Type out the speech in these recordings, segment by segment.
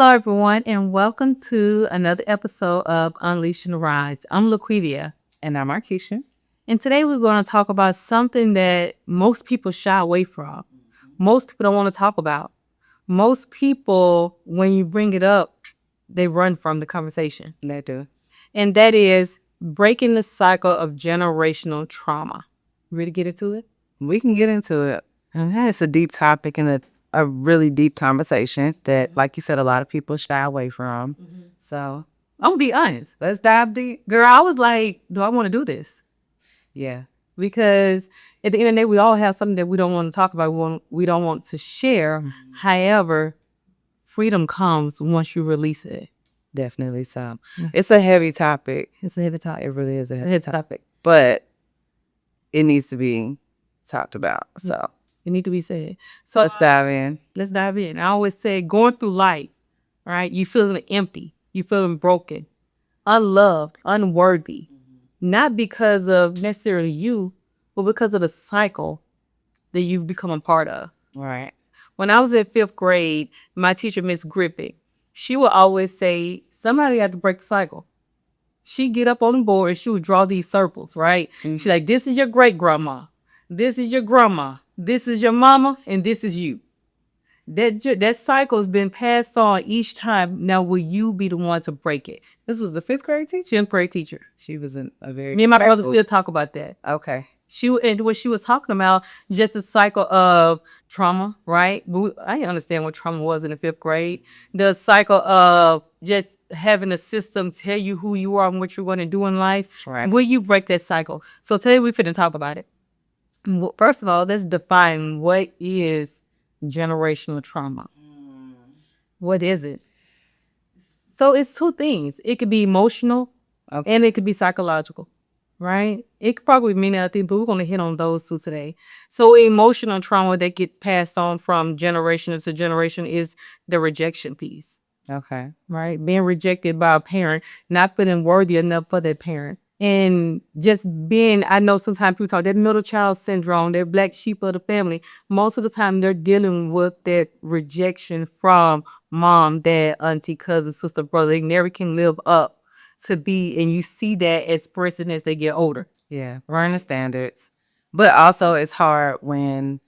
Hello, everyone, and welcome to another episode of Unleashing the Rise. I'm Laquvia. And I'm Markeisha. And today we're going to talk about something that most people shy away from. Most people don't want to talk about. Most people, when you bring it up, they run from the conversation. They do. And that is breaking the cycle of generational trauma. Ready to get into it? We can get into it. And it's a deep topic and a really deep conversation that, like you said, a lot of people shy away from. So I'm going to be honest. let's dive deep. Girl, I was like, do I want to do this? Yeah. Because at the end of the day, we all have something that we don't want to talk about. We don't want to share. However, freedom comes once you release it. Definitely so. It's a heavy topic. It's a heavy topic. It really is a Heavy heavy topic. but it needs to be talked about. So It need to be said. So let's dive in. let's dive in. I always say going through life, right? You feeling empty. You feeling broken, unloved, unworthy. Not because of necessarily you, but because of the cycle that you've become a part of. Right. When I was in 5th grade, my teacher, Miss Griffith, she would always say, somebody had to break the cycle. She'd get up on the board and she would draw these circles, right? She's like, this is your great grandma. This is your grandma. This is your mama. And this is you. That cycle has been passed on each time. Now, will you be the one to break it? This was the 5th grade teacher? 5th grade teacher. She was a very... Me and my brother still talk about that. Okay. And what she was talking about, just a cycle of trauma, right? But I didn't understand what trauma was in the 5th grade. The cycle of just having a system tell you who you are and what you're going to do in life. Right. Will you break that cycle? So today we're finna talk about it. First of all, let's define what is generational trauma. What is it? So it's two things. It could be emotional and it could be psychological. Right? It could probably mean other things, but we're going to hit on those two today. So emotional trauma that gets passed on from generation to generation is the rejection piece. Okay. Right? Being rejected by a parent, not feeling worthy enough for that parent. And just being, I know sometimes people talk that middle child syndrome, that black sheep of the family. Most of the time they're dealing with that rejection from mom, dad, auntie, cousin, sister, brother. They never can live up to be, and you see that expressing as they get older. Yeah, learn the standards. But also it's hard when,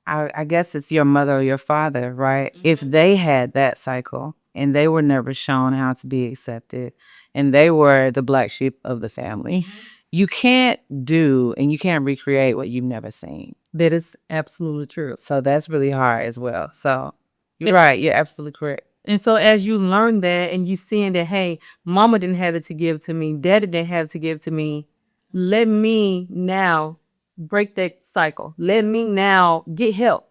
I guess it's your mother or your father, right? If they had that cycle and they were never shown how to be accepted and they were the black sheep of the family, you can't do and you can't recreate what you've never seen. That is absolutely true. So that's really hard as well. So you're right. You're absolutely correct. And so as you learn that and you seeing that, hey, mama didn't have it to give to me, daddy didn't have it to give to me, let me now break that cycle. Let me now get help.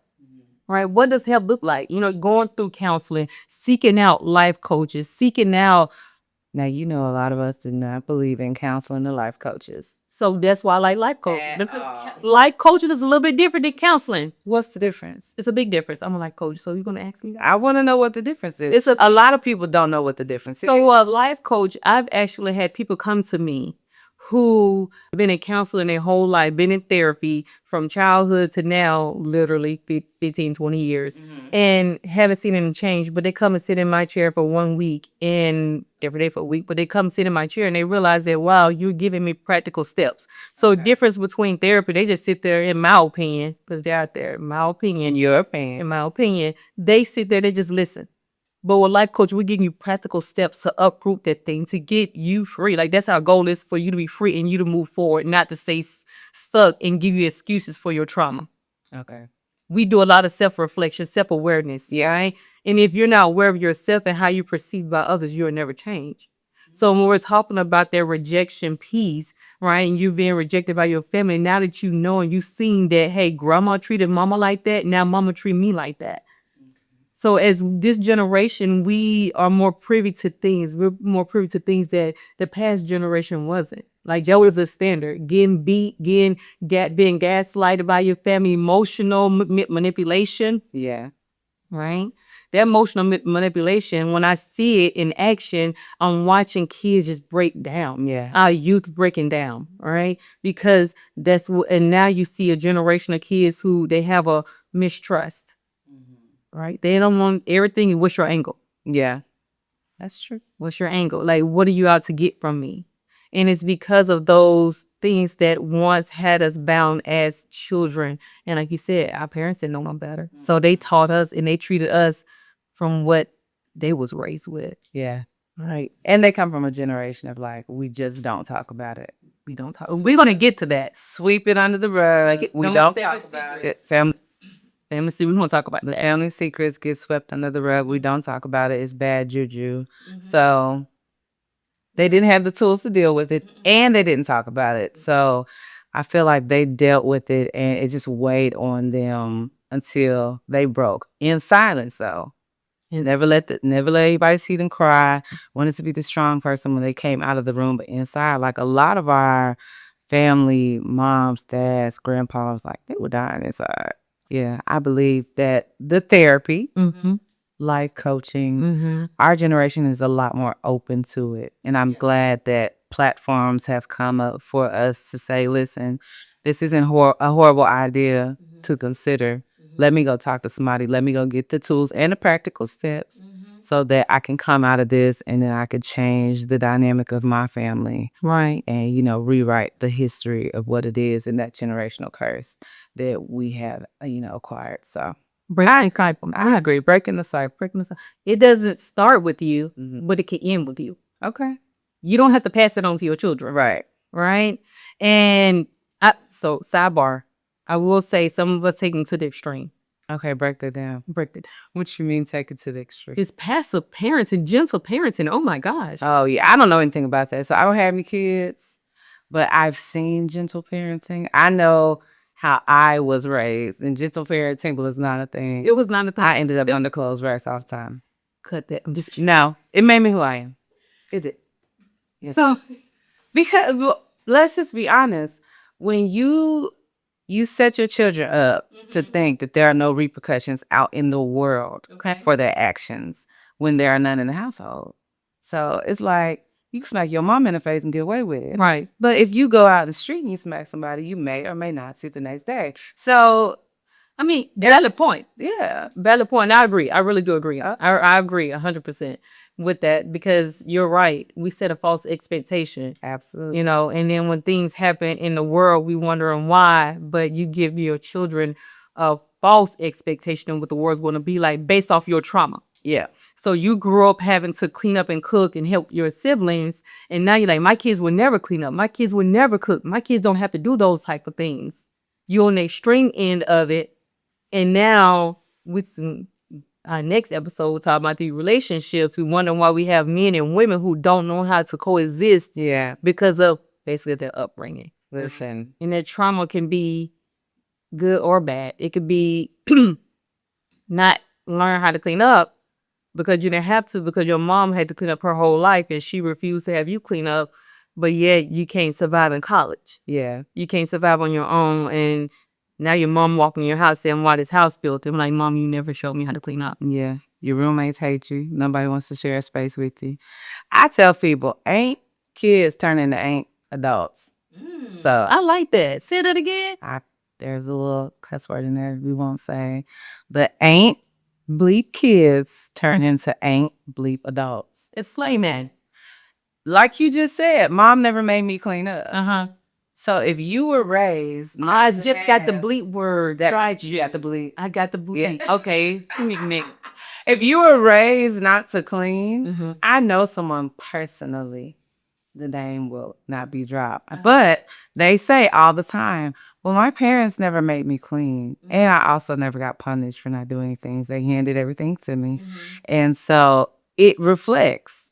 Right? What does help look like? You know, going through counseling, seeking out life coaches, seeking out. Now, you know, a lot of us do not believe in counseling the life coaches. So that's why I like life coaching. Because life coaching is a little bit different than counseling. What's the difference? It's a big difference. I'm a life coach. So you're going to ask me that? I want to know what the difference is. A lot of people don't know what the difference is. So a life coach, I've actually had people come to me who have been in counseling their whole life, been in therapy from childhood to now, literally 15, 20 years, and haven't seen any change. But they come and sit in my chair for 1 week and every day for a week, but they come sit in my chair and they realize that, wow, you're giving me practical steps. So difference between therapy, they just sit there, in my opinion, because they're out there, in my opinion, Your opinion. in my opinion, they sit there, they just listen. But with life coach, we're giving you practical steps to uproot that thing, to get you free. Like that's our goal, is for you to be free and you to move forward, not to stay stuck and give you excuses for your trauma. Okay. We do a lot of self-reflection, self-awareness. Yeah. Right? And if you're not aware of yourself and how you perceive by others, you'll never change. So when we're talking about that rejection piece, right, and you being rejected by your family, now that you know and you've seen that, hey, grandma treated mama like that, now mama treat me like that. So as this generation, we are more privy to things. We're more privy to things that the past generation wasn't. Like that was the standard. Getting beat, being gaslighted by your family, emotional manipulation. Yeah. Right? That emotional manipulation, when I see it in action, I'm watching kids just break down. Yeah. Our youth breaking down. All right? Because that's what, and now you see a generation of kids who they have a mistrust. Right? They don't want everything. What's your angle? Yeah, that's true. What's your angle? Like, what are you out to get from me? And it's because of those things that once had us bound as children. And like you said, our parents didn't know no better. So they taught us and they treated us from what they was raised with. Yeah. Right. And they come from a generation of like, we just don't talk about it. We don't talk. We're going to get to that. Sweep it under the rug. We don't talk about it. Family, we don't talk about The that. family secrets get swept under the rug. We don't talk about it. It's bad juju. So they didn't have the tools to deal with it, and they didn't talk about it. So I feel like they dealt with it, and it just weighed on them until they broke in silence. Though, and never let anybody see them cry. Wanted to be the strong person when they came out of the room, but inside, like a lot of our family, moms, dads, grandpas, like they were dying inside. Yeah, I believe that the therapy, life coaching, our generation is a lot more open to it. And I'm glad that platforms have come up for us to say, listen, this isn't a horrible idea to consider. Let me go talk to somebody. Let me go get the tools and the practical steps so that I can come out of this and then I could change the dynamic of my family. Right. And, rewrite the history of what it is in that generational curse that we have, acquired. So I agree. Breaking the cycle. It doesn't start with you, but it can end with you. Okay. You don't have to pass it on to your children. Right. Right. And so sidebar, I will say some of us take them to the extreme. Okay, break that down. Break it down. What you mean take it to the extreme? It's passive parenting, gentle parenting. Oh my gosh. Oh yeah, I don't know anything about that. So I don't have any kids, but I've seen gentle parenting. I know how I was raised, and gentle parenting was not a thing. It was not a thing. I ended up under clothes racks all the time. Cut that. No, it made me who I am. It did. Yes. So, because let's just be honest, when you set your children up to think that there are no repercussions out in the world for their actions when there are none in the household. So it's like you can smack your mom in the face and get away with it. Right. But if you go out in the street and you smack somebody, you may or may not see it the next day. So, I mean, valid point. Yeah. Valid point. I agree. I really do agree. I agree 100% with that because you're right. We set a false expectation. Absolutely. And then when things happen in the world, we wondering why, but you give your children a false expectation of what the world's going to be like based off your trauma. Yeah. So you grew up having to clean up and cook and help your siblings. And now you're like, my kids will never clean up. My kids will never cook. My kids don't have to do those type of things. You're on the extreme end of it. And now with our next episode, we'll talk about the relationships. We wonder why we have men and women who don't know how to coexist. Yeah. Because of basically their upbringing. Listen. And that trauma can be good or bad. It could be not learn how to clean up because you didn't have to, because your mom had to clean up her whole life and she refused to have you clean up, but yet you can't survive in college. Yeah. You can't survive on your own, and now your mom walking in your house saying, why this house built? I'm like, Mom, you never showed me how to clean up. Yeah. Your roommates hate you. Nobody wants to share a space with you. I tell people, ain't kids turn into ain't adults. So I like that. Say that again. There's a little cuss word in there we won't say. But ain't bleep kids turn into ain't bleep adults. It's slay man. Like you just said, Mom never made me clean up. Uh-huh. So if you were raised, I just got the bleep word. That Tried you got the bleep. I got the bleep. Yeah. Okay. If you were raised not to clean, I know someone personally, the name will not be dropped. But they say all the time, well, my parents never made me clean. And I also never got punished for not doing things. They handed everything to me. And so it reflects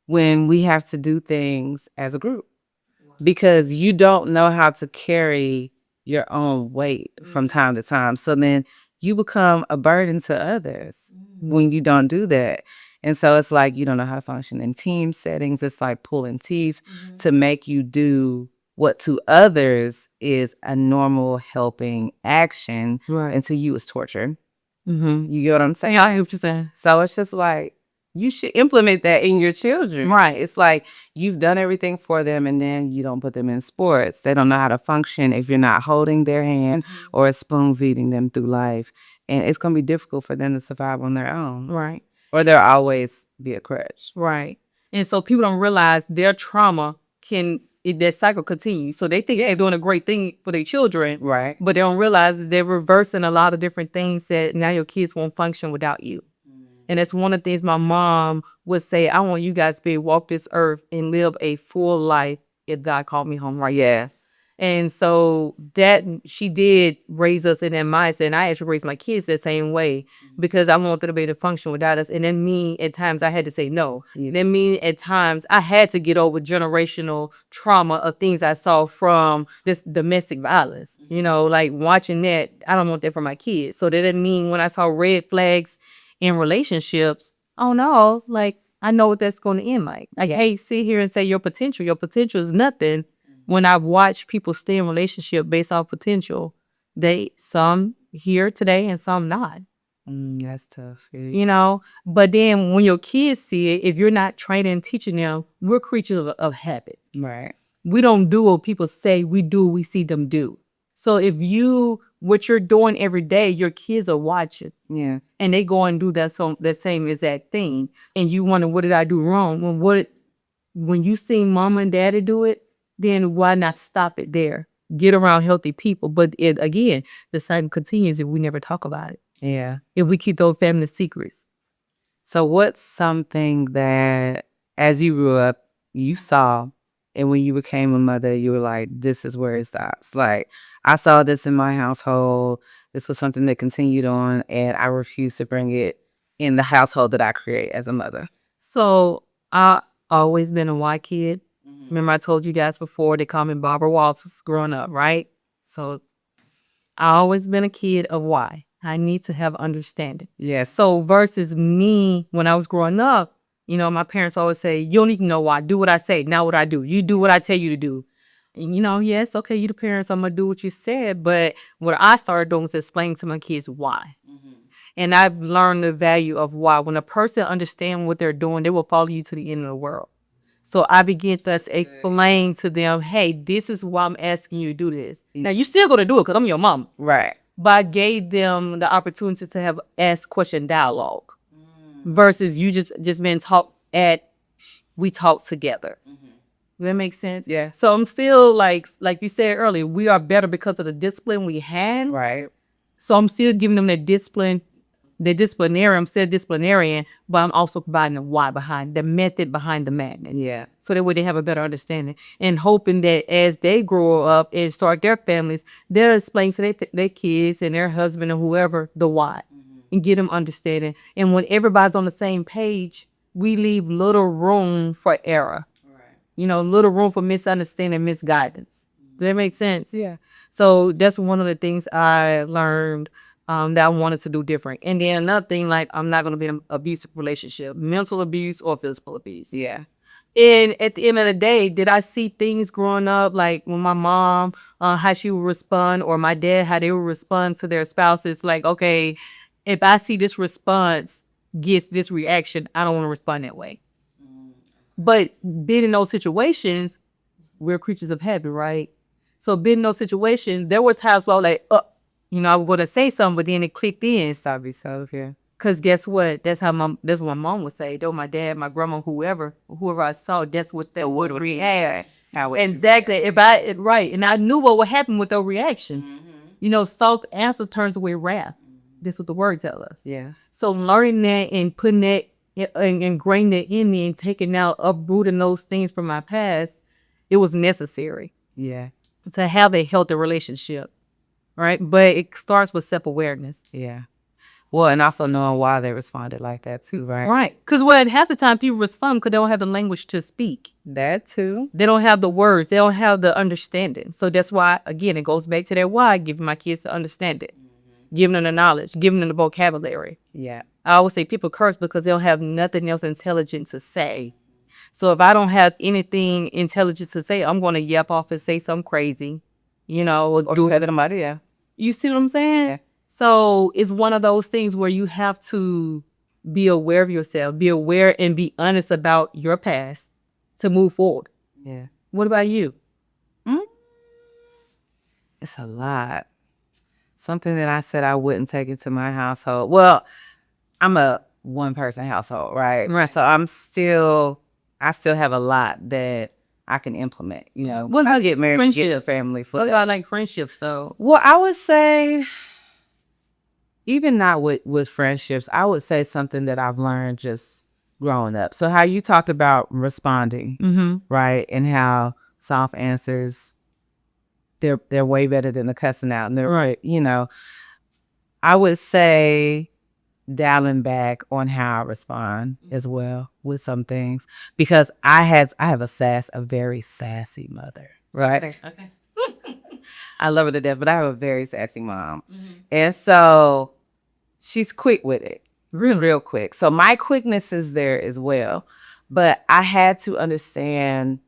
when we have to do things as a group. Because you don't know how to carry your own weight from time to time. So then you become a burden to others when you don't do that. And so it's like you don't know how to function in team settings. It's like pulling teeth to make you do what to others is a normal helping action. Right. And to you is torture. Mm-hmm. You get what I'm saying? I hear what you're saying. So it's just like, you should implement that in your children. Right. It's like you've done everything for them and then you don't put them in sports. They don't know how to function if you're not holding their hand or spoon feeding them through life. And it's going to be difficult for them to survive on their own. Right. Or there'll always be a crutch. Right. And so people don't realize their trauma that cycle continues. So they think they're doing a great thing for their children. Right. But they don't realize that they're reversing a lot of different things that now your kids won't function without you. And that's one of the things my mom would say, I want you guys to be able to walk this earth and live a full life if God called me home right now. Yes. And so that she did raise us in that mindset. And I actually raised my kids that same way because I want them to be able to function without us. And then me, at times, I had to say no. Then me, at times, I had to get over generational trauma of things I saw from this domestic violence. You know, like watching that, I don't want that for my kids. So that didn't mean when I saw red flags in relationships, oh no, like I know what that's going to end like. I can't sit here and say your potential is nothing. When I watch people stay in relationship based off potential, some here today and some not. That's tough. You know, but then when your kids see it, if you're not training and teaching them, we're creatures of habit. Right. We don't do what people say, we do what we see them do. So if what you're doing every day, your kids are watching. Yeah. And they go and do that same exact thing. And you wonder, what did I do wrong? When you see mama and daddy do it, then why not stop it there? Get around healthy people. But again, the cycle continues if we never talk about it. Yeah. If we keep those family secrets. So what's something that as you grew up, you saw, and when you became a mother, you were like, this is where it stops. Like, I saw this in my household. This was something that continued on, and I refuse to bring it in the household that I create as a mother. So I always been a white kid. Remember I told you guys before, they call me Barbara Walters growing up, right? So I always been a kid of why. I need to have understanding. Yes. So versus me, when I was growing up, you know, my parents always say, you don't need to know why. Do what I say, not what I do. You do what I tell you to do. And, you know, yes, okay, you the parents, I'm going to do what you said. But what I started doing was explaining to my kids why. And I've learned the value of why. When a person understands what they're doing, they will follow you to the end of the world. So I began to explain to them, hey, this is why I'm asking you to do this. Now, you still going to do it because I'm your mom. Right. But I gave them the opportunity to have ask question dialogue versus you just been taught we talk together. Does that make sense? Yeah. So I'm still like you said earlier, we are better because of the discipline we had. Right. So I'm still giving them that discipline. The disciplinarian, I'm still disciplinarian, but I'm also providing the why behind the method behind the madness. Yeah. So that way they have a better understanding and hoping that as they grow up and start their families, they'll explain to their kids and their husband or whoever the why and get them understanding. And when everybody's on the same page, we leave little room for error. Right. You know, little room for misunderstanding, misguidance. Does that make sense? Yeah. So that's one of the things I learned that I wanted to do different. And then another thing, like I'm not going to be in an abusive relationship, mental abuse or physical abuse. Yeah. And at the end of the day, did I see things growing up, like when my mom, how she would respond, or my dad, how they would respond to their spouses? Like, okay, if I see this response gets this reaction, I don't want to respond that way. But being in those situations, we're creatures of habit, right? So being in those situations, there were times where I was like, you know, I was going to say something, but then it clicked in. Stop yourself, yeah. Cause guess what? That's what my mom would say. Though my dad, my grandma, whoever I saw, that's what they would react. Exactly. And I knew what would happen with those reactions. You know, soft answer turns away wrath. That's what the word tells us. Yeah. So learning that and putting that and ingraining that in me and taking out, uprooting those things from my past, it was necessary. Yeah. To have a healthy relationship, right? But it starts with self-awareness. Yeah. Well, and also knowing why they responded like that too, right? Right. Because half the time people respond because they don't have the language to speak. That too. They don't have the words. They don't have the understanding. So that's why, again, it goes back to that why, giving my kids the understanding, giving them the knowledge, giving them the vocabulary. Yeah. I always say people curse because they don't have nothing else intelligent to say. So if I don't have anything intelligent to say, I'm going to yap off and say something crazy, you know. Or do have somebody, yeah. You see what I'm saying? Yeah. So it's one of those things where you have to be aware of yourself, be aware and be honest about your past to move forward. Yeah. What about you? It's a lot. Something that I said I wouldn't take into my household. Well, I'm a one person household, right? Right. So I still have a lot that I can implement, you know. What I about get married, get a friendships? family. What about like friendships though? Well, I would say, even not with friendships, I would say something that I've learned just growing up. So how you talked about responding, Mm-hmm. right? And how soft answers, they're way better than the cussing out. And they're Right. you know, I would say dialing back on how I respond as well with some things, because I have a very sassy mother, right? Okay. I love her to death, but I have a very sassy mom. And so she's quick with it, real quick. So my quickness is there as well. But I had to understand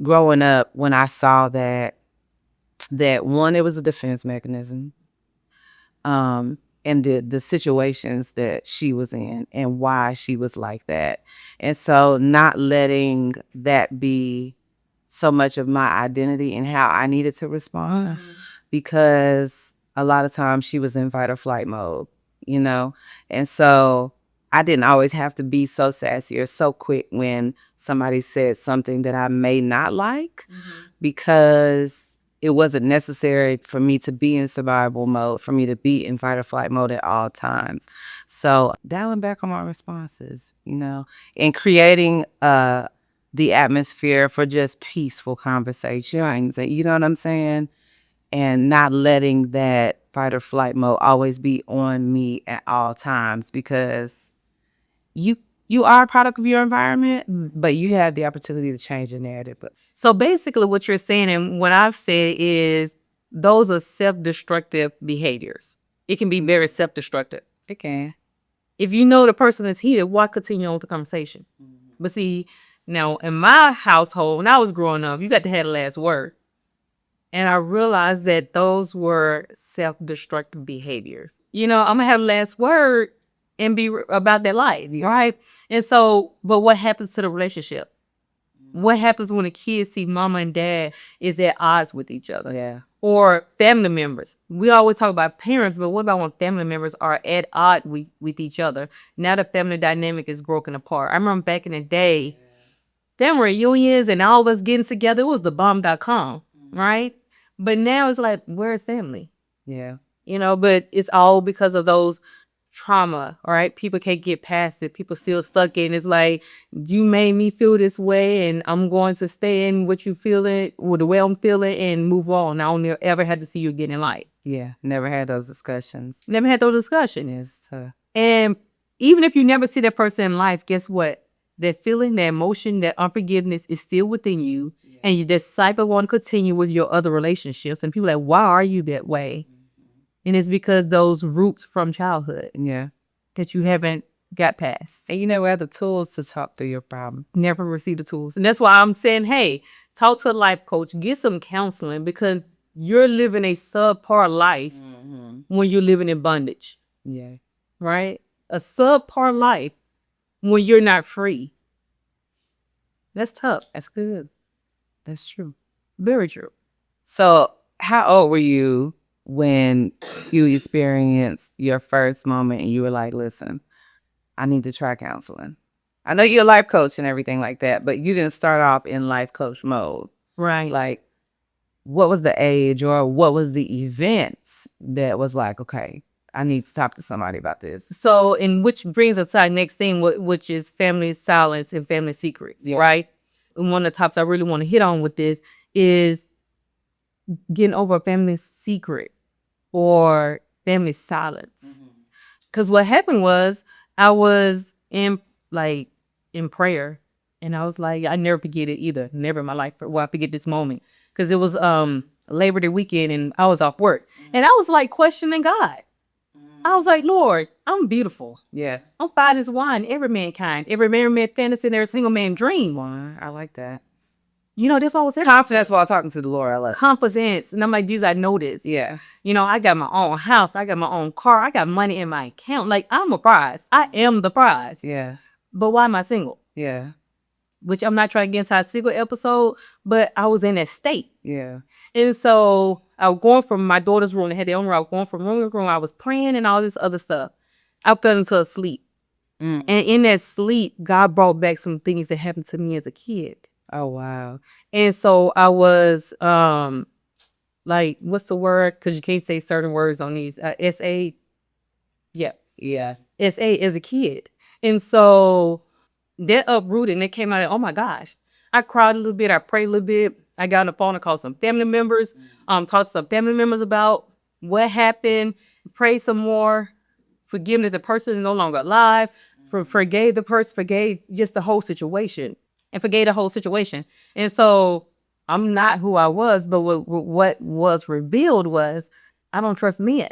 growing up, when I saw that one, it was a defense mechanism. And the situations that she was in and why she was like that. And so not letting that be so much of my identity and how I needed to respond, because a lot of times she was in fight or flight mode, you know? And so I didn't always have to be so sassy or so quick when somebody said something that I may not like, because it wasn't necessary for me to be in survival mode, for me to be in fight or flight mode at all times. So dialing back on my responses, you know, and creating the atmosphere for just peaceful conversations. You know what I'm saying? And not letting that fight or flight mode always be on me at all times, because you are a product of your environment, but you have the opportunity to change the narrative. But So basically what you're saying and what I've said is those are self-destructive behaviors. It can be very self-destructive. it can. If you know the person is heated, why continue on with the conversation? But see, now in my household, when I was growing up, you got to have the last word. And I realized that those were self-destructive behaviors. You know, I'm going to have the last word and be about their life, right? And so, but what happens to the relationship? What happens when the kids see mama and dad is at odds with each other? Yeah. Or family members. We always talk about parents, but what about when family members are at odds with each other? Now the family dynamic is broken apart. I remember back in the day, family reunions and all of us getting together, it was the bomb.com, right? But now it's like, where's family? Yeah. You know, but it's all because of those trauma, all right? People can't get past it. People still stuck in. It's like, you made me feel this way and I'm going to stay in what you feeling, or the way I'm feeling, and move on. I don't ever had to see you again in life. Yeah. Never had those discussions. Never had those discussions. Yes. And even if you never see that person in life, guess what? That feeling, that emotion, that unforgiveness is still within you. Yeah. And you decide to want to continue with your other relationships. And people are like, why are you that way? And it's because those roots from childhood. Yeah. That you haven't got past. And you never had the tools to talk through your problem. Never received the tools. And that's why I'm saying, hey, talk to a life coach, get some counseling, because you're living a subpar life when you're living in bondage. Yeah. Right? A subpar life when you're not free. That's tough. That's good. That's true. Very true. So how old were you when you experienced your first moment and you were like, listen, I need to try counseling? I know you're a life coach and everything like that, but you didn't start off in life coach mode. Right. Like, what was the age or what was the events that was like, okay, I need to talk to somebody about this? So, and which brings us to our next thing, which is family silence and family secrets, right? And one of the topics I really want to hit on with this is getting over a family secret or family silence. Because what happened was I was in prayer, and I was like, I never forget it either. Never in my life will I forget this moment. Because it was Labor Day weekend and I was off work. And I was like questioning God. I was like, Lord, I'm beautiful. Yeah. I'm fine as wine, every mankind, every married man fantasy, and every single man dream. Why? I like that. You know, that's what I was saying. Confidence while talking to the Lord. I love confidence. And I'm like, Jesus, I know this. Yeah. You know, I got my own house. I got my own car. I got money in my account. Like, I'm a prize. I am the prize. Yeah. But why am I single? Yeah. Which I'm not trying to get into a single episode, but I was in that state. Yeah. And so I was going from my daughter's room. They had their own room. I was going from room to room. I was praying and all this other stuff. I fell into a sleep. Mm. And in that sleep, God brought back some things that happened to me as a kid. Oh, wow. And so I was like, what's the word? Because you can't say certain words on these. SA, yeah, Yeah. SA as a kid. And so that uprooted and it came out, oh my gosh. I cried a little bit, I prayed a little bit. I got on the phone and called some family members, talked to some family members about what happened, prayed some more, forgiveness. The person is no longer alive, forgave the person, forgave just the whole situation, and forgave the whole situation. And so I'm not who I was, but what was revealed was I don't trust men.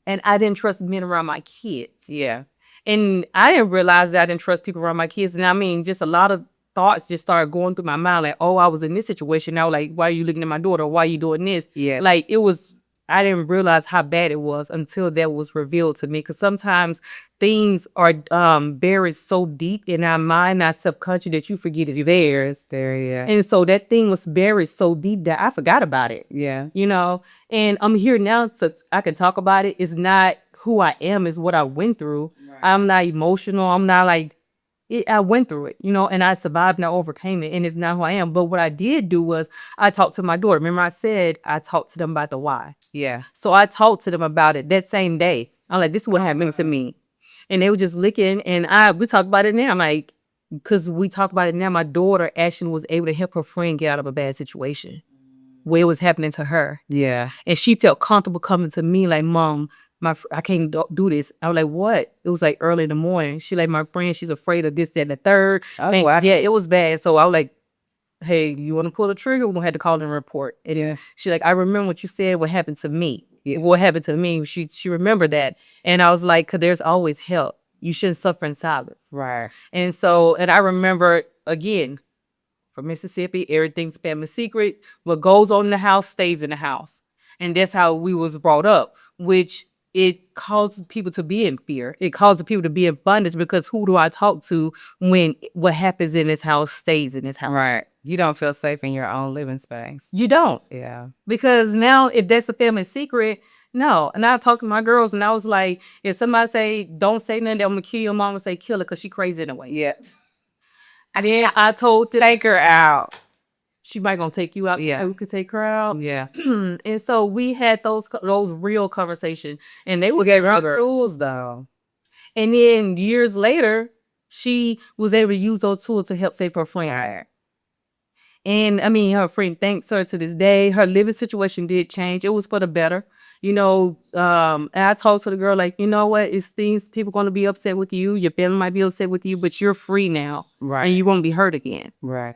And I didn't trust men around my kids. Yeah. And I didn't realize that I didn't trust people around my kids. And I mean, just a lot of thoughts just started going through my mind. Like, oh, I was in this situation. Now, like, why are you looking at my daughter? Why are you doing this? Yeah. Like, it was, I didn't realize how bad it was until that was revealed to me. Because sometimes things are buried so deep in our mind, our subconscious, that you forget it's theirs. There, yeah. And so that thing was buried so deep that I forgot about it. Yeah. You know, and I'm here now so I can talk about it. It's not who I am, it's what I went through. Right. I'm not emotional. I'm not like, I went through it, you know, and I survived and I overcame it, and it's not who I am. But what I did do was I talked to my daughter. Remember I said I talked to them about the why. Yeah. So I talked to them about it that same day. I'm like, this is what happened to me. And they were just looking, and we talked about it now. I'm like, because we talk about it now, my daughter actually was able to help her friend get out of a bad situation where it was happening to her. Yeah. And she felt comfortable coming to me like, Mom, I can't do this. I was like, what? It was like early in the morning. She like, my friend, she's afraid of this, that, and the third. Oh, and wow. yeah, it was bad. So I was like, hey, you want to pull the trigger? We're going to have to call and report. And Yeah. she like, I remember what you said, what happened to me. Yeah. What happened to me. She remembered that. And I was like, because there's always help. You shouldn't suffer in silence. Right. And so, and I remember, again, from Mississippi, everything's family secret. What goes on in the house stays in the house. And that's how we was brought up, which it causes people to be in fear. It causes people to be in bondage because who do I talk to when what happens in this house stays in this house? Right. You don't feel safe in your own living space. You don't. Yeah. Because now if that's a family secret, no. And I talked to my girls and I was like, if somebody say, don't say nothing, I'm going to kill your mom, and say, kill her because she crazy anyway. Yeah. And then I told them, Take her out. she might gonna take you out. Yeah. We could take her out. Yeah. And so we had those real conversations, and they were Gave her younger. tools though. And then years later, she was able to use those tools to help save her friend. Right. And I mean, her friend thanks her to this day. Her living situation did change. It was for the better. You know, and I told to the girl, like, you know what? It's things people going to be upset with you. Your family might be upset with you, but you're free now. Right. And you won't be hurt again. Right.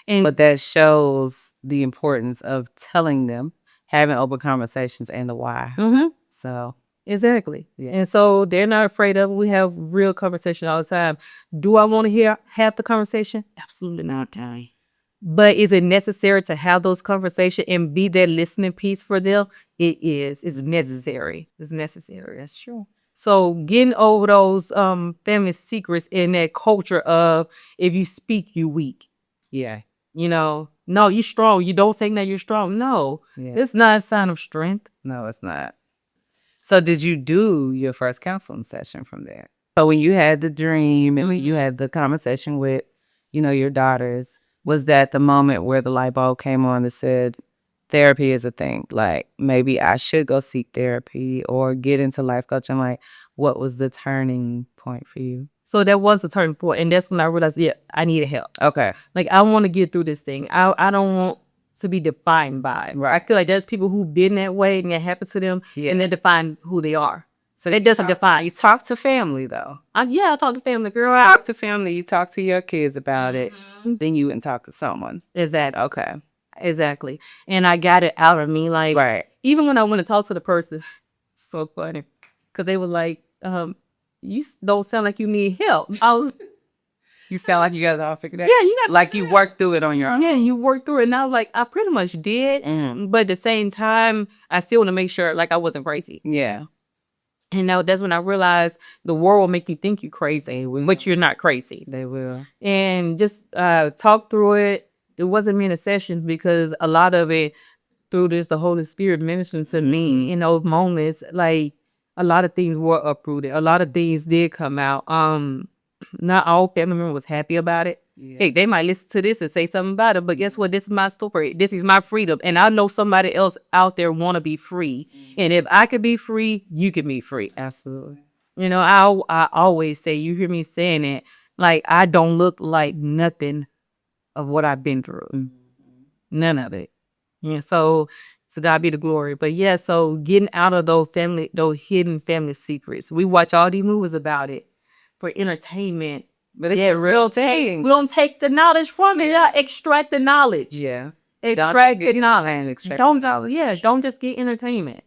And But that shows the importance of telling them, having open conversations, and the why. mm-hmm. So Exactly. Yeah. And so they're not afraid of it. We have real conversation all the time. Do I want to have the conversation? Absolutely not, Tony. But is it necessary to have those conversations and be that listening piece for them? It is. It's necessary. It's necessary. That's true. So getting over those family secrets in that culture of if you speak, you weak. yeah. You know, no, you strong. You don't think that you're strong. No, Yeah. it's not a sign of strength. No, it's not. So did you do your first counseling session from there? So when you had the dream and when you had the conversation with, your daughters, was that the moment where the light bulb came on that said, therapy is a thing? Like, maybe I should go seek therapy or get into life coaching. Like, what was the turning point for you? So that was a turning point. And that's when I realized, yeah, I needed help. Okay. Like, I want to get through this thing. I don't want to be defined by it. Right. I feel like there's people who've been that way and that happened to them, Yeah. and they define who they are. So it doesn't define. You talk to family, though. I talk to family, girl. Talk to family. You talk to your kids about it. Then you went talk to someone. Exactly. Okay. Exactly. And I got it out of me. Like, Right. even when I went to talk to the person, so funny. Because they were like, you don't sound like you need help. I was, You sound like you got it all figured out. yeah, you got Like you worked through it on your own. Yeah, you worked through it. And I was like, I pretty much did. But at the same time, I still want to make sure like I wasn't crazy. Yeah. And now that's when I realized the world will make you think you're crazy, but you're not crazy. They will. And just talk through it. It wasn't me in a session because a lot of it through this, the Holy Spirit ministering to me in those moments, like a lot of things were uprooted. A lot of things did come out. Not all family members was happy about it. Yeah. Hey, they might listen to this and say something about it, but guess what? This is my story. This is my freedom. And I know somebody else out there want to be free. And if I could be free, you can be free. Absolutely. You know, I always say, you hear me saying it, like, I don't look like nothing of what I've been through. None of it. Yeah, so to God be the glory. But yeah, so getting out of those hidden family secrets. We watch all these movies about it for entertainment. But it's a real thing. We don't take the knowledge from it. Extract the knowledge. Yeah. Extract the knowledge. Don't just get entertainment.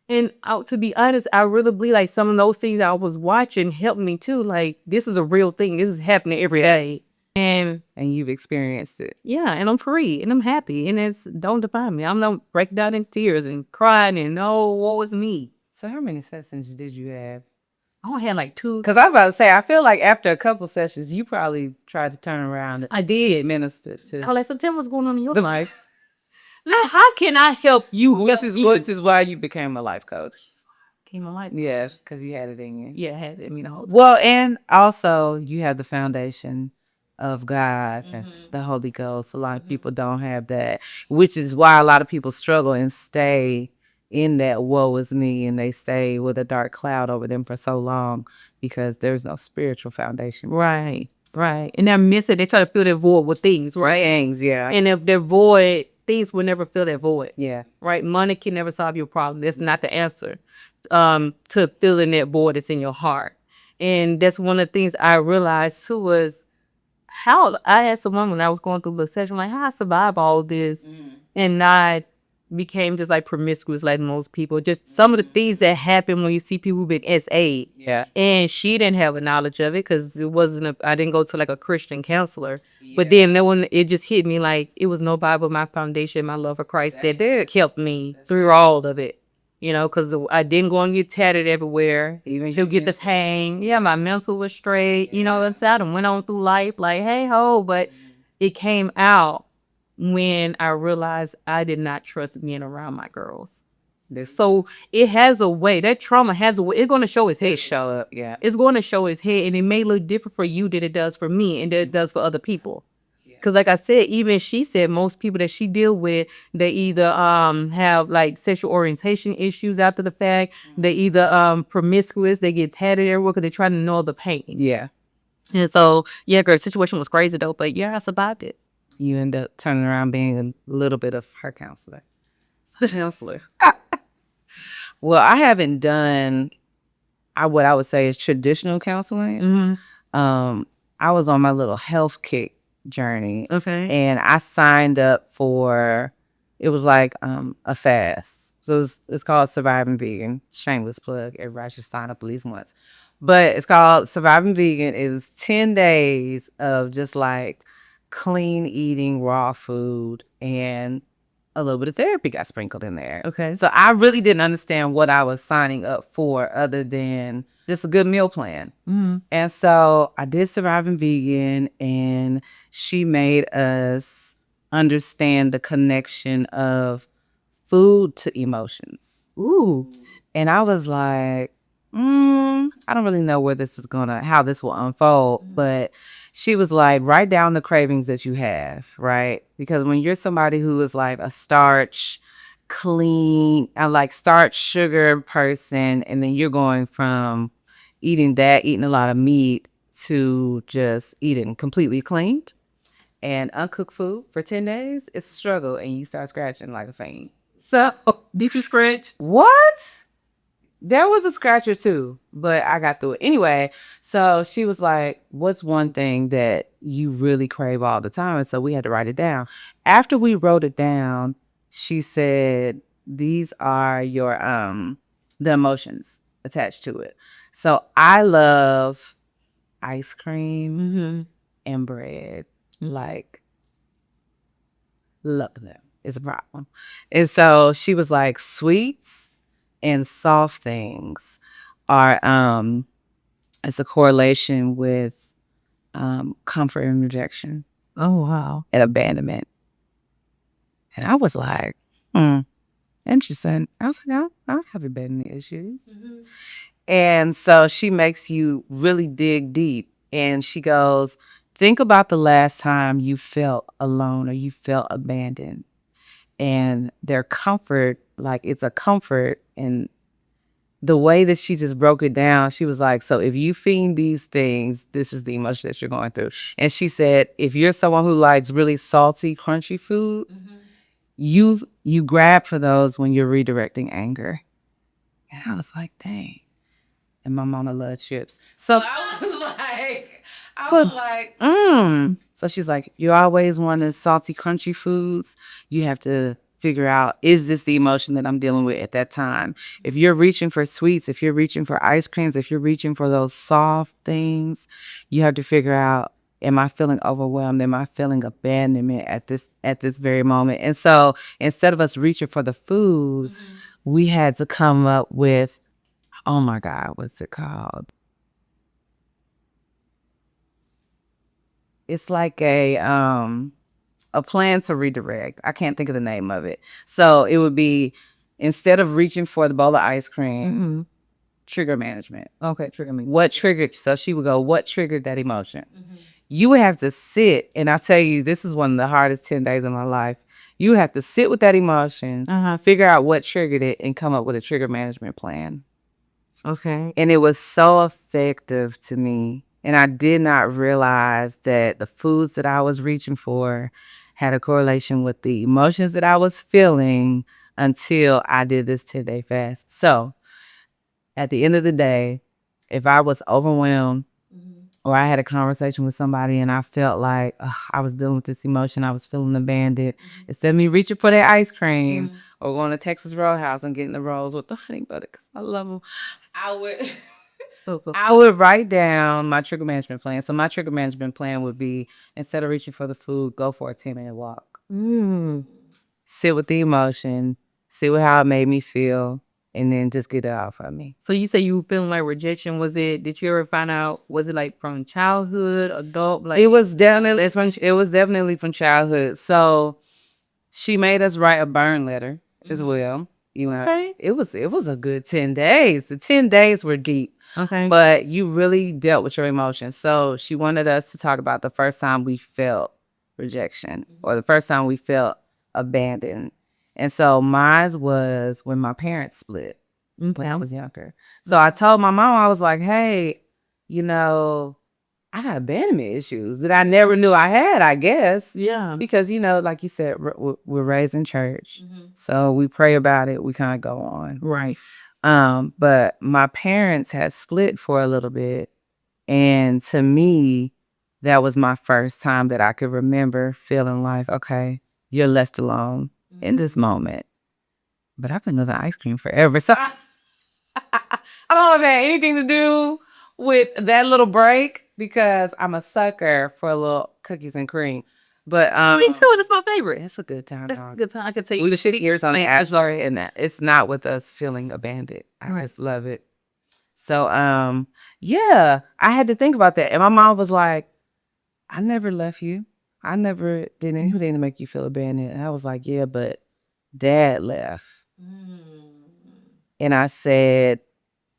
And to be honest, I really believe like some of those things I was watching helped me too. Like, this is a real thing. This is happening every day. And you've experienced it. yeah, and I'm free and I'm happy. And it's don't define me. I'm not breaking down in tears and crying and what was me. So how many sessions did you have? I only had like 2. Because I was about to say, I feel like after a couple sessions, you probably tried to turn around and I did. minister to. I like, so tell me what's going on in your life. Now, how can I help you? This is why you became a life coach. Came on life. Yes, because you had it in you. Yeah, I had it. Well, and also you have the foundation of God, and the Holy Ghost. A lot of people don't have that, which is why a lot of people struggle and stay in that woe is me, and they stay with a dark cloud over them for so long because there's no spiritual foundation. Right. And they're missing. They try to fill their void with things, right? Things, yeah. And if they're void, things will never fill that void. Yeah. Right? Money can never solve your problem. That's not the answer to filling that void that's in your heart. And that's one of the things I realized too was how I had someone when I was going through the session, like, how I survived all this and not became just like promiscuous like most people. Just some of the things that happen when you see people who've been SA. Yeah. And she didn't have a knowledge of it because I didn't go to like a Christian counselor. Yeah. But then it just hit me like it was nobody but my foundation, my love for Christ that kept me through all of it. You know, because I didn't go and get tatted everywhere. Even she'll get this hang. Yeah, my mental was straight. You know, I went on through life like, hey ho, but it came out when I realized I did not trust being around my girls. So it has a way. That trauma has a way. It's going to show its head. Show up, yeah. It's going to show its head, and it may look different for you than it does for me, and that it does for other people. Because like I said, even she said most people that she deal with, they either have like sexual orientation issues after the fact. They either promiscuous. They get tatted everywhere because they're trying to know the pain. Yeah. And so, yeah, girl, the situation was crazy though, but yeah, I survived it. You end up turning around being a little bit of her counselor. Well, I haven't done what I would say is traditional counseling. I was on my little health kick journey. Okay. And I signed up for, it was like a fast. So it's called Surviving Vegan. Shameless plug. Everybody should sign up at least once. But it's called Surviving Vegan. It's 10 days of just like clean eating, raw food, and a little bit of therapy got sprinkled in there. Okay. So I really didn't understand what I was signing up for other than just a good meal plan. And so I did Surviving Vegan, and she made us understand the connection of food to emotions. Ooh. And I was like, I don't really know how this will unfold. But she was like, write down the cravings that you have, right? Because when you're somebody who is like a starch, clean, like starch, sugar person, and then you're going from eating a lot of meat to just eating completely clean and uncooked food for 10 days, it's a struggle, and you start scratching like a fiend. So, did you scratch? What? There was a scratch or two, but I got through it. Anyway, so she was like, what's one thing that you really crave all the time? And so we had to write it down. After we wrote it down, she said, these are your the emotions attached to it. So I love ice cream and bread. Like, love them. It's a problem. And so she was like, sweets and soft things are it's a correlation with comfort and rejection. Oh wow. And abandonment. And I was like, And interesting. I was like, I don't have abandonment issues. And so she makes you really dig deep. And she goes, think about the last time you felt alone or you felt abandoned. And their comfort, like it's a comfort. And the way that she just broke it down, she was like, so if you feed these things, this is the emotion that you're going through. And she said, if you're someone who likes really salty, crunchy food, you grab for those when you're redirecting anger. And I was like, dang. And my mama loved chips. So I was like, So she's like, you always want the salty, crunchy foods. You have to figure out, is this the emotion that I'm dealing with at that time? If you're reaching for sweets, if you're reaching for ice creams, if you're reaching for those soft things, you have to figure out, am I feeling overwhelmed? Am I feeling abandonment at this very moment? And so instead of us reaching for the foods, we had to come up with, oh my God, what's it called? It's like a plan to redirect. I can't think of the name of it. So it would be, instead of reaching for the bowl of ice cream, trigger management. Okay, trigger me. What triggered? So she would go, what triggered that emotion? You would have to sit, and I'll tell you, this is one of the hardest 10 days of my life. You have to sit with that emotion, figure out what triggered it, and come up with a trigger management plan. Okay. And it was so effective to me. And I did not realize that the foods that I was reaching for had a correlation with the emotions that I was feeling until I did this 10-day fast. So at the end of the day, if I was overwhelmed or I had a conversation with somebody and I felt like I was dealing with this emotion, I was feeling abandoned, instead of me reaching for that ice cream or going to Texas Roadhouse and getting the rolls with the honey butter because I love them, I would write down my trigger management plan. So my trigger management plan would be, instead of reaching for the food, go for a 10-minute walk. Sit with the emotion, see how it made me feel, and then just get it off of me. So you say you were feeling like rejection. Did you ever find out, was it like from childhood, adult? Like it was definitely from childhood. So she made us write a burn letter as well. You know, Okay. it was a good 10 days. The 10 days were deep. Okay. But you really dealt with your emotions. So she wanted us to talk about the first time we felt rejection or the first time we felt abandoned. And so mine was when my parents split when I was younger. So I told my mom, I was like, hey, I got abandonment issues that I never knew I had, I guess. Yeah. Because, like you said, we're raised in church. So we pray about it. We kind of go on. Right. But my parents had split for a little bit. And to me, that was my first time that I could remember feeling like, okay, you're left alone in this moment. But I've been loving ice cream forever. So I don't know if it had anything to do with that little break because I'm a sucker for a little cookies and cream. But Me too. It's my favorite. It's a good time. That's a good time. I could take We should years on the Ashbury, and that it's not with us feeling abandoned. I just love it. So yeah, I had to think about that. And my mom was like, I never left you. I never did anything to make you feel abandoned. And I was like, yeah, but Dad left. And I said,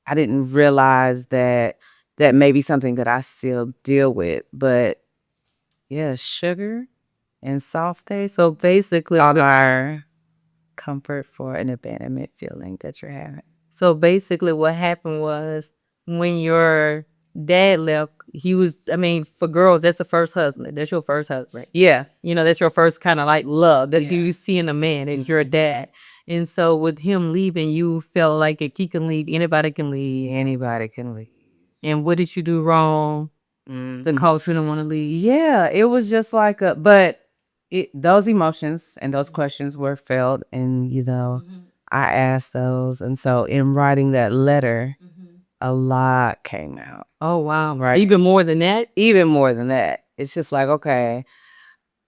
I didn't realize that may be something that I still deal with. But yeah, sugar and soft taste. So basically our comfort for an abandonment feeling that you're having. So basically what happened was when your dad left, for girls, that's the first husband. That's your first husband. Yeah. That's your first kind of like love that you see in a man and your dad. And so with him leaving, you felt like if he can leave, anybody can leave. Anybody can leave. And what did you do wrong? The cause you don't want to leave? Yeah, it was just like those emotions and those questions were felt, and I asked those, and so in writing that letter, a lot came out. Oh wow! Right, even more than that. Even more than that. It's just like, okay,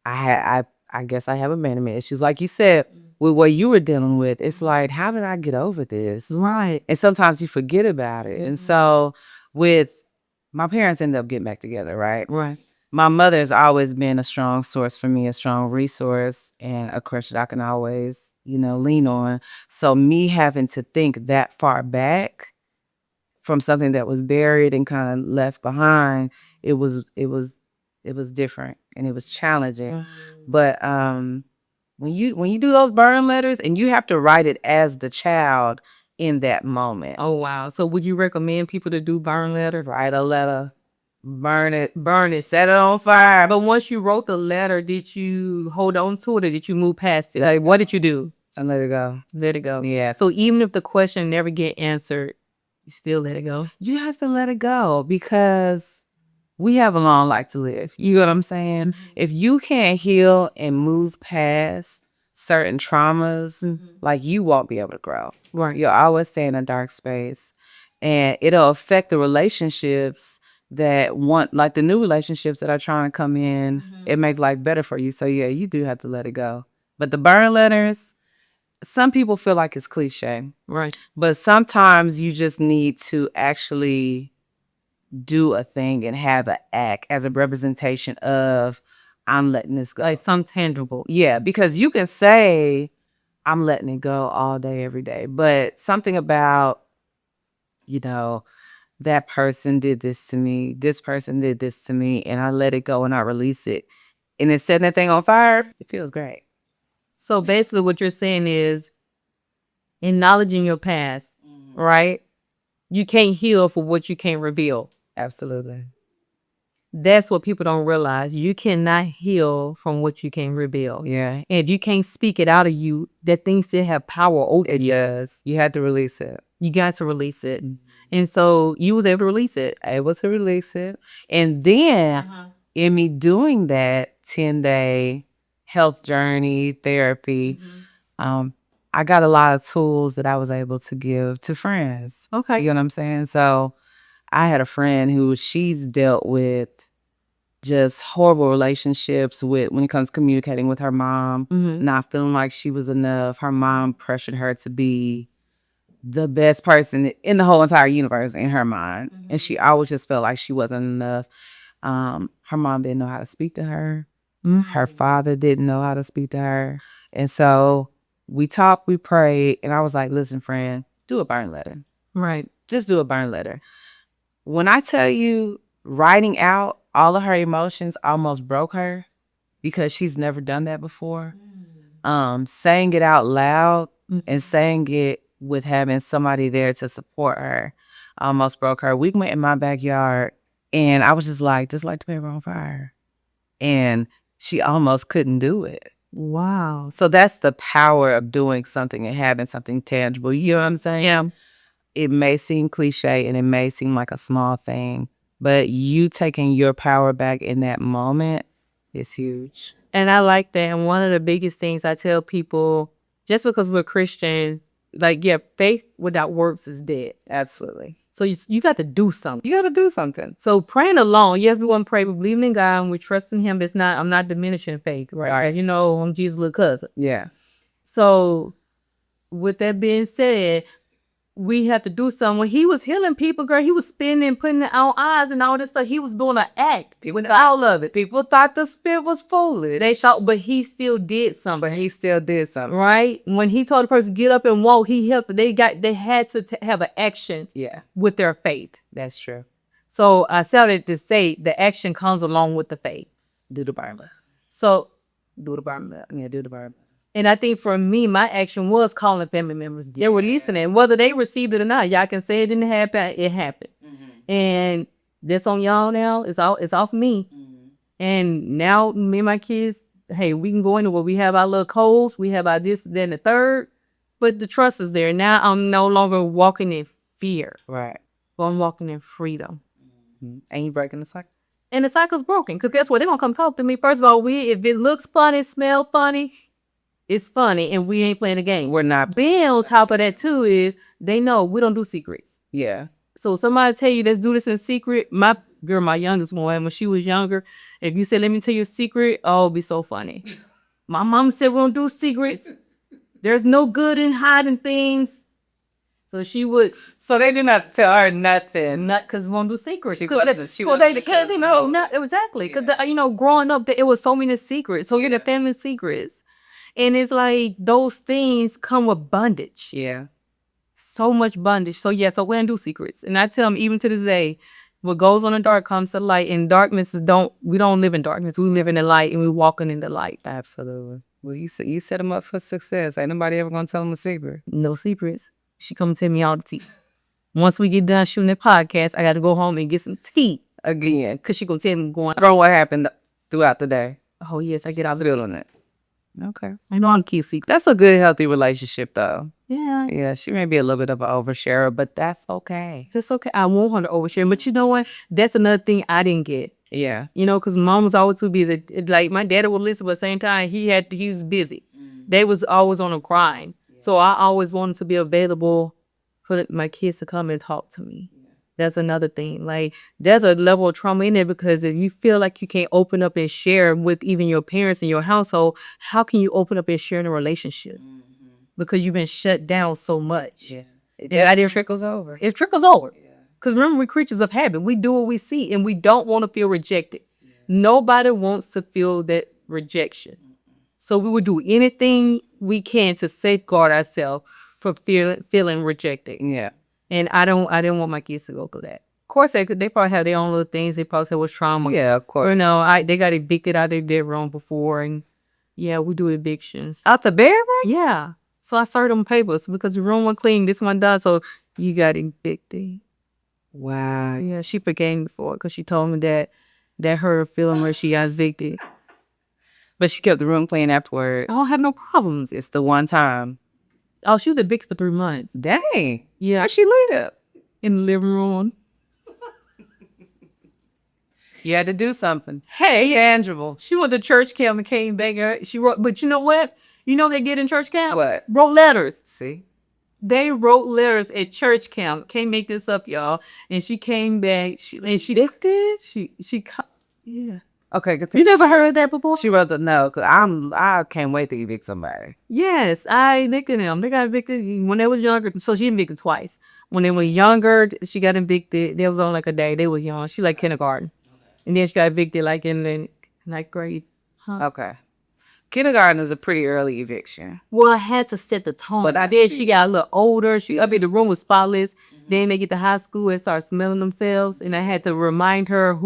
I guess I have abandonment issues, like you said, with what you were dealing with. It's like, how did I get over this? Right. And sometimes you forget about it, and so with my parents ended up getting back together, right? Right. my mother has always been a strong source for me, a strong resource, and a crutch that I can always, lean on. So me having to think that far back from something that was buried and kind of left behind, it was different and it was challenging. But when you do those burn letters and you have to write it as the child in that moment. Oh, wow. So would you recommend people to do burn letters? Write a letter, burn it, set it on fire. But once you wrote the letter, did you hold on to it or did you move past it? Like, what did you do? And let it go. Let it go. Yeah. So even if the question never get answered, you still let it go? You have to let it go because we have a long life to live. You know what I'm saying? If you can't heal and move past certain traumas, like you won't be able to grow. Right. You'll always stay in a dark space. And it'll affect the relationships that like the new relationships that are trying to come in. It make life better for you. So yeah, you do have to let it go. But the burn letters, some people feel like it's cliche. Right. But sometimes you just need to actually do a thing and have an act as a representation of I'm letting this go. Like some tangible. Yeah, because you can say I'm letting it go all day, every day. But something about, that person did this to me, this person did this to me, and I let it go and I release it. And it's setting that thing on fire, it feels great. So basically what you're saying is acknowledging your past, right? You can't heal for what you can't reveal. Absolutely. That's what people don't realize. You cannot heal from what you can't reveal. Yeah. And if you can't speak it out of you, that thing still have power over It you. does. You had to release it. You got to release it. And so you was able to release it. Able to release it. And then in me doing that 10-day health journey therapy, I got a lot of tools that I was able to give to friends. Okay. You know what I'm saying? So I had a friend who she's dealt with just horrible relationships when it comes to communicating with her mom, not feeling like she was enough. Her mom pressured her to be the best person in the whole entire universe in her mind. And she always just felt like she wasn't enough. Her mom didn't know how to speak to her. Her father didn't know how to speak to her. And so we talked, we prayed, and I was like, listen, friend, do a burn letter. Right. Just do a burn letter. When I tell you, writing out all of her emotions almost broke her because she's never done that before. Saying it out loud and saying it with having somebody there to support her almost broke her. We went in my backyard and I was just like the paper on fire. And she almost couldn't do it. Wow. So that's the power of doing something and having something tangible. You know what I'm saying? Yeah. It may seem cliche and it may seem like a small thing, but you taking your power back in that moment is huge. And I like that. And one of the biggest things I tell people, just because we're Christian, like, yeah, faith without works is dead. Absolutely. So you got to do something. You got to do something. So praying alone, yes, we want to pray, but believing in God and we trust in Him. I'm not diminishing faith, right? As you know, I'm Jesus' little cousin. Yeah. So with that being said, we have to do something. When he was healing people, girl, he was spinning and putting out eyes and all this stuff. He was doing an act with all of it. People thought the spirit was foolish. They thought, but he still did something. But he still did something. Right? When he told the person get up and walk, he helped. They had to have an action. Yeah. With their faith. That's true. So I started to say the action comes along with the faith. Do the burn letter. So do the burn letter. Yeah, do the burn letter. And I think for me, my action was calling family members. They were listening. Whether they received it or not, y'all can say it didn't happen. It happened. And that's on y'all now. It's off me. And now me and my kids, hey, we can go into where we have our little codes. We have our this, then the third. But the trust is there. Now I'm no longer walking in fear. Right. But I'm walking in freedom. And you breaking the cycle. And the cycle's broken. Because guess what? They're going to come talk to me. First of all, if it looks funny, smell funny, it's funny, and we ain't playing a game. We're not. Then on top of that too is they know we don't do secrets. Yeah. So somebody tell you let's do this in secret. My youngest one, when she was younger, if you said let me tell you a secret, oh, it'd be so funny. My mom said we don't do secrets. There's no good in hiding things. So she would So they did not tell her nothing. not because won't do secrets. She Cause wasn't- she well, they wasn't because you know not exactly because you know growing up it was so many secrets. So you're the family secrets, and it's like those things come with bondage. Yeah. So much bondage. So yeah, so we don't do secrets. And I tell them even to this day, what goes on in dark comes to light. And darkness is we don't live in darkness. We live in the light and we walking in the light. Absolutely. Well, you set them up for success. Ain't nobody ever gonna tell them a secret. No secrets. She come tell me all the tea. Once we get done shooting the podcast, I got to go home and get some tea. Again, Cause she gonna tell me going. from what happened throughout the day. Oh yes, I get out. Feeling it. Okay. I know I'm key secret. That's a good, healthy relationship, though. Yeah. Yeah, she may be a little bit of an oversharer, but that's okay. That's okay. I want her to overshare. But you know what? That's another thing I didn't get. Yeah. You know, because mom was always too busy. Like my daddy would listen, but at the same time, he was busy. They was always on a grind. So I always wanted to be available for my kids to come and talk to me. That's another thing. Like there's a level of trauma in there because if you feel like you can't open up and share with even your parents in your household, how can you open up and share in a relationship? Because you've been shut down so much. Yeah. That idea trickles over. It trickles over. Because remember, we're creatures of habit. We do what we see, and we don't want to feel rejected. Nobody wants to feel that rejection. So we would do anything we can to safeguard ourselves from feeling rejected. Yeah. And I didn't want my kids to go through that. Of course, they probably have their own little things. They probably said was trauma. Yeah, of course. You know, they got evicted out of their bedroom before, and yeah, we do evictions. Out the bedroom? Yeah. So I started on papers because the room was clean. This one done. So you got evicted. Wow. Yeah, she forgave me for it because she told me that hurt her feeling where she got evicted. But she kept the room clean afterwards. I don't have no problems. It's the one time. Oh, she was evicted for 3 months. Dang. Yeah. Where'd she live? In the living room. You had to do something. Hey, tangible. She went to church camp and came back. She wrote, but you know what? You know what they did in church camp? What? Wrote letters. See? They wrote letters at church camp. Can't make this up, y'all. And she came back. She Evicted? Yeah. Okay, good. You never heard that before? She wrote the no, because I can't wait to evict somebody. Yes, I evicted them. They got evicted when they was younger. So she evicted twice. When they were younger, she got evicted. They was on like a day. They was young. She like kindergarten. And then she got evicted like in the ninth grade. Okay. Kindergarten is a pretty early eviction. Well, I had to set the tone. But But then she got a little older. The room was spotless. Then they get to high school and start smelling themselves. And I had to remind her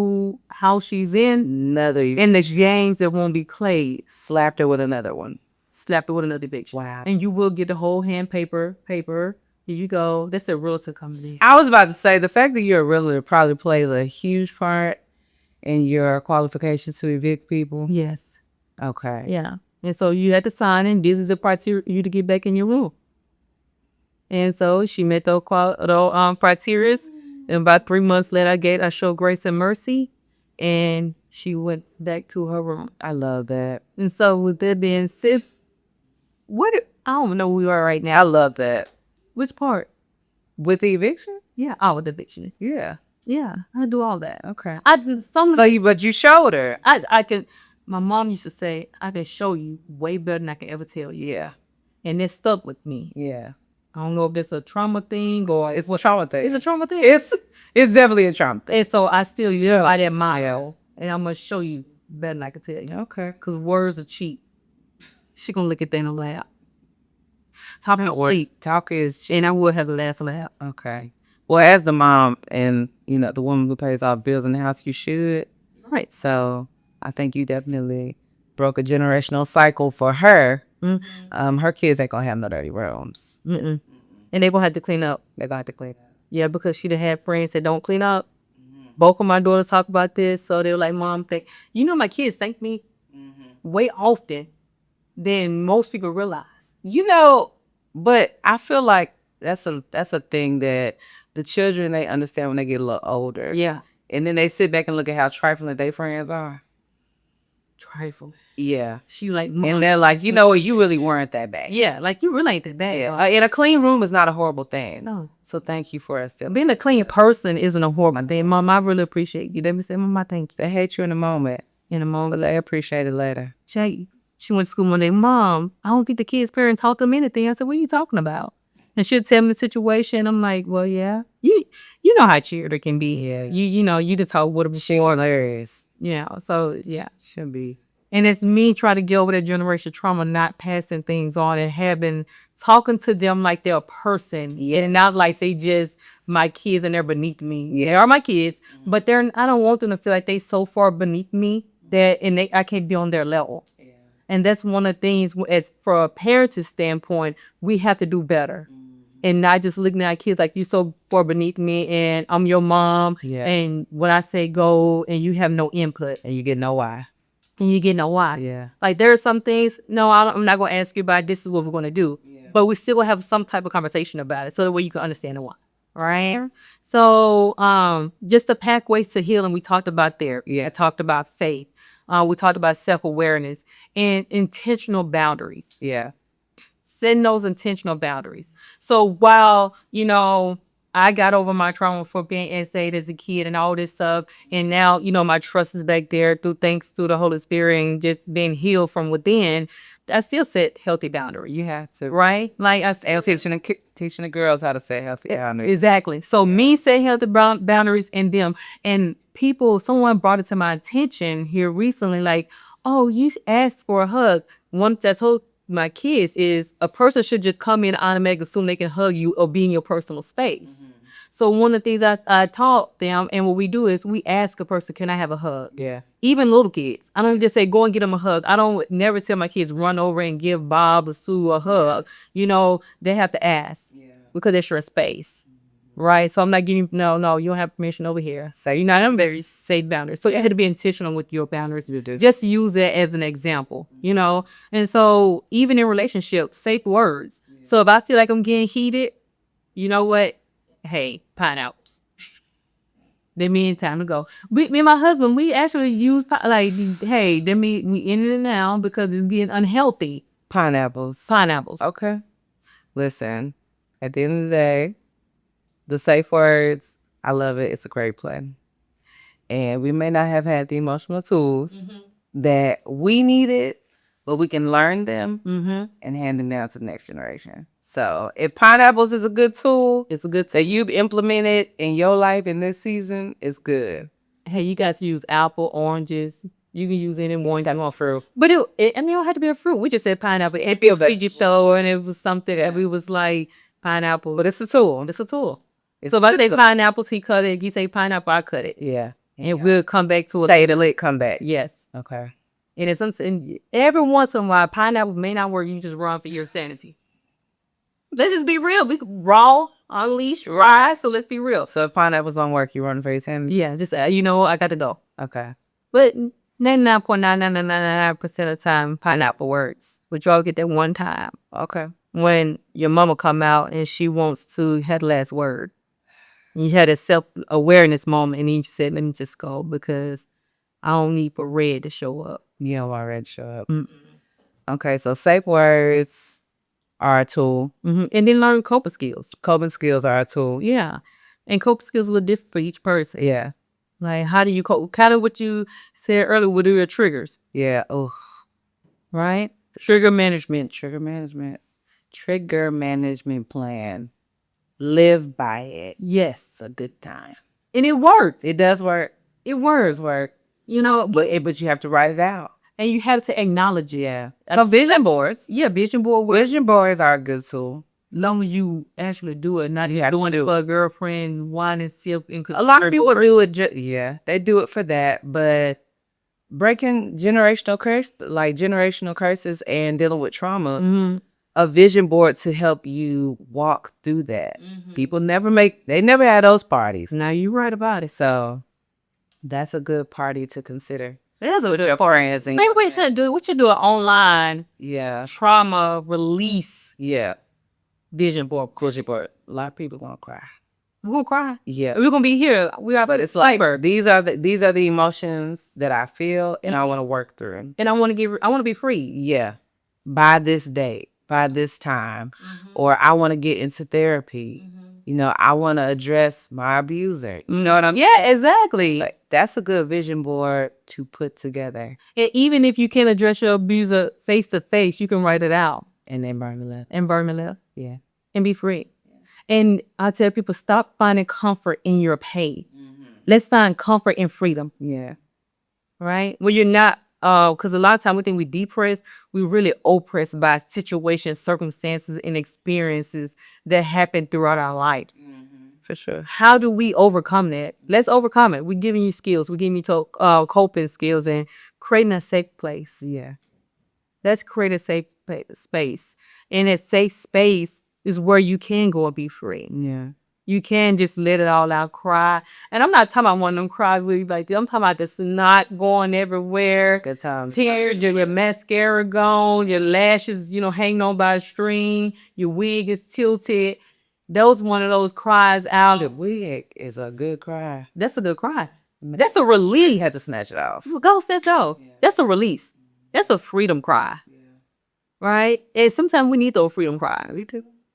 how she's in. Another And the games that won't be played. slapped her with another one. Slapped it with another eviction. Wow. And you will get the whole hand paper. Here you go. That's a realtor coming in. I was about to say, the fact that you're a realtor probably plays a huge part in your qualifications to evict people. Yes. Okay. Yeah. And so you had to sign in. This is the criteria for you to get back in your room. And so she met those criteria. And about 3 months later, I showed grace and mercy. And she went back to her room. I love that. And so with that being said, I don't know where we are right now. I love that. Which part? With the eviction? Yeah, with the eviction. Yeah. Yeah, I do all that. Okay. I did some. But you showed her. I can. My mom used to say, I can show you way better than I can ever tell you. Yeah. And it stuck with me. Yeah. I don't know if that's a trauma thing or It's a trauma thing. It's a trauma thing. It's definitely a trauma thing. And so I still use it by that mile. And I'm gonna show you better than I can tell you. Okay. Cause words are cheap. She gonna look at that in the lab. Talk is cheap. And I would have the last laugh. Okay. Well, as the mom and, the woman who pays all bills in the house, you should. Right. So I think you definitely broke a generational cycle for her. Mm-hmm. Her kids ain't gonna have no dirty rooms. Mm-mm. And they gonna have to clean up. They're gonna have to clean up. Yeah, because she done had friends that don't clean up. Both of my daughters talk about this. So they were like, Mom, my kids thank me way often than most people realize. But I feel like that's a thing that the children, they understand when they get a little older. Yeah. And then they sit back and look at how trifling their friends are. Trifle. Yeah. She like, And they're like, you know what, you really weren't that bad. yeah, like you really ain't that bad. Yeah. And a clean room is not a horrible thing. No. So thank you for us. Being a clean person isn't a horrible thing. Mom, I really appreciate you. Let me say, Mom, I thank you. They hate you in the moment, In a but moment. they appreciate it later. She went to school one day. Mom, I don't think the kids' parents taught them anything. I said, what are you talking about? And she'll tell me the situation. I'm like, well, yeah, you know how cheerleader can be. Yeah. You just talk with them. She hilarious. Yeah. So yeah. Should be. And it's me trying to get over that generational trauma, not passing things on and having talking to them like they're a person. Yes. And not like they just my kids and they're beneath me. Yeah. They are my kids, but I don't want them to feel like they so far beneath me that I can't be on their level. Yeah. And that's one of the things as for a parenting standpoint, we have to do better. And not just looking at our kids like you so far beneath me and I'm your mom. Yeah. And when I say go and you have no input. And you get no why. And you get no why. Yeah. Like there are some things, no, I'm not going to ask you about this is what we're going to do. Yeah. But we still going to have some type of conversation about it so that way you can understand the why. Right? So just the pathways to healing, we talked about there. Yeah. I talked about faith. We talked about self-awareness and intentional boundaries. Yeah. Setting those intentional boundaries. So while, I got over my trauma for being insane as a kid and all this stuff. And now, my trust is back there thanks to the Holy Spirit and just being healed from within. I still set healthy boundaries. You have to. Right? Like I And teaching the girls how to set healthy boundaries. Exactly. So me set healthy boundaries in them. And someone brought it to my attention here recently, like, oh, you asked for a hug. One that told my kids is a person should just come in automatically assume they can hug you or be in your personal space. Mm-hmm. So one of the things I taught them and what we do is we ask a person, can I have a hug? Yeah. Even little kids. I don't just say, go and get them a hug. I don't never tell my kids run over and give Bob or Sue a hug. They have to ask because it's your space. Right. So I'm not giving, no, you don't have permission over here. So, I'm very safe boundaries. So you had to be intentional with your boundaries. Just use it as an example, And so even in relationships, safe words. Yeah. So if I feel like I'm getting heated, you know what? Hey, pineapples. Then me and time to go. Me and my husband, we actually use, hey, then we ended it now because it's getting unhealthy. Pineapples. Okay. Listen, at the end of the day, the safe words, I love it. It's a great play. And we may not have had the emotional tools that we needed, but we can learn them and hand them down to the next generation. So if pineapples is a good tool, that you've implemented in your life in this season, it's good. Hey, you guys use apple, oranges. You can use any one type of fruit. But it don't have to be a fruit. We just said pineapple. It'd be a vegetable and it was something that we was like pineapple. But it's a tool. So if I say pineapples, he cut it. If you say pineapple, I cut it. Yeah. And we'll come back to it. Say the lick, come back. Yes. Okay. And it's something, every once in a while, pineapple may not work. You just run for your sanity. Let's just be real. We raw, unleash, rise. So let's be real. So if pineapples don't work, you run for your sanity? Yeah. Just, I got to go. Okay. But 99.9999% of the time, pineapple works. But y'all get that one time. Okay. When your mama come out and she wants to have the last word. You had a self-awareness moment and then you said, let me just go because I don't need for red to show up. You don't want red to show up. Mm-mm. Okay, so safe words are a tool. And then learn coping skills. Coping skills are a tool. Yeah. And coping skills are a little different for each person. Yeah. Like, how do you cope? Kind of what you said earlier with your triggers. Yeah. Oh. Right? Trigger management plan. Live by it. Yes. It's a good time. And it works. It does work. It works. But you have to write it out. And you have to acknowledge it. Yeah. So vision boards. Yeah, vision board. Vision boards are a good tool. Long as you actually do it, not just doing it for a girlfriend, wine and sip. A lot of people do it. They do it for that. But breaking generational curses and dealing with trauma, a vision board to help you walk through that. People never had those parties. Now you're right about it. So that's a good party to consider. That's a good party. Maybe we should do an online trauma release. Yeah. Vision board. A lot of people gonna cry. We're gonna cry. Yeah. We're gonna be here. But it's like these are the emotions that I feel and I want to work through. And I want to be free. Yeah. By this date, by this time. Or I want to get into therapy. I want to address my abuser. You know what I'm saying? Yeah, exactly. Like, that's a good vision board to put together. And even if you can't address your abuser face to face, you can write it out. And then burn the left. Yeah. and be free. And I tell people, stop finding comfort in your pain. Let's find comfort in freedom. Yeah. Right? When you're not, because a lot of times we think we depressed, we really oppressed by situations, circumstances, and experiences that happen throughout our life. For sure. How do we overcome that? Let's overcome it. We're giving you skills. We're giving you coping skills and creating a safe place. Yeah. Let's create a safe space. And that safe space is where you can go and be free. Yeah. You can just let it all out, cry. And I'm not talking about one of them cry movies like that. I'm talking about the snot going everywhere. Good time. Tears, your mascara gone, your lashes, hanging on by a string, your wig is tilted. Those one of those cries out. The wig is a good cry. That's a good cry. That's a release. You had to snatch it off. Go said so. Yeah. That's a release. That's a freedom cry. Yeah. Right? And sometimes we need those freedom cries.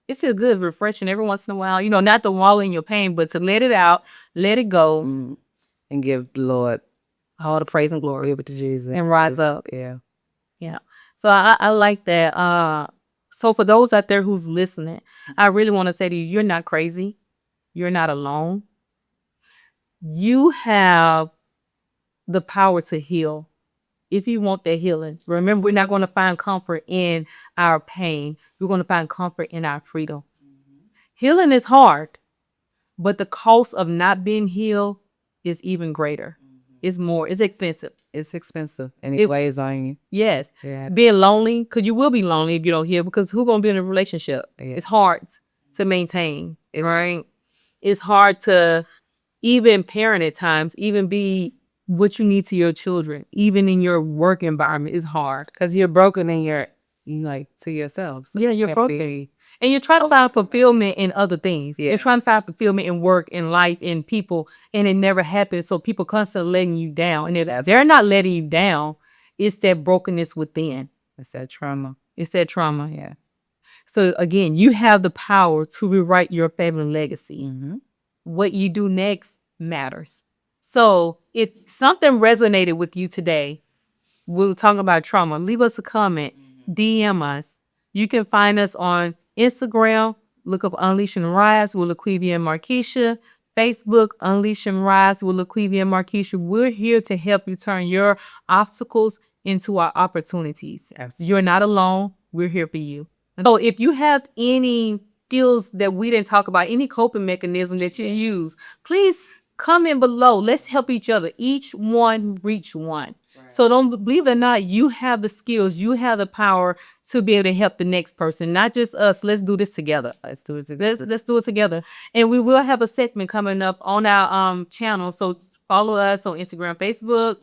It feels good, refreshing every once in a while. Not to wallow in your pain, but to let it out, let it go. And give the Lord all the praise and glory over to Jesus. And rise up. Yeah. Yeah. So I like that. So for those out there who's listening, I really want to say to you, you're not crazy. You're not alone. You have the power to heal. If you want that healing, remember, we're not going to find comfort in our pain. We're going to find comfort in our freedom. Healing is hard, but the cost of not being healed is even greater. It's more. It's expensive. It's expensive. And it weighs on you. Yes. Yeah. Being lonely, because you will be lonely if you don't heal, because who's going to be in a relationship? Yeah. It's hard to maintain, right? It's hard to even parent at times, even be what you need to your children, even in your work environment, is hard. Because you're broken and you're to yourself. So you're broken. And you're trying to find fulfillment in other things. Yeah. You're trying to find fulfillment in work, in life, in people, and it never happens. So people constantly letting you down. And if they're not letting you down, it's that brokenness within. It's that trauma. It's that trauma, yeah. So again, you have the power to rewrite your family legacy. What you do next matters. So if something resonated with you today, we're talking about trauma, leave us a comment, DM us. You can find us on Instagram, look up Unleash and Rise with Laquvia and Markeisha. Facebook, Unleash and Rise with Laquvia and Markeisha. We're here to help you turn your obstacles into our opportunities. You're not alone. We're here for you. So if you have any skills that we didn't talk about, any coping mechanism that you use, please comment below. Let's help each other. Each one reach one. Right. So don't believe it or not, you have the skills, you have the power to be able to help the next person, not just us. Let's do this together. Let's do it together. Let's do it together. And we will have a segment coming up on our channel. So follow us on Instagram, Facebook,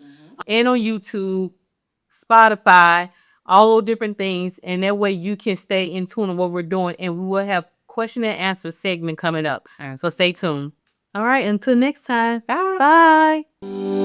and on YouTube, Spotify, all those different things. And that way you can stay in tune on what we're doing. And we will have question and answer segment coming up. So stay tuned. All right, until next time. Bye. Bye.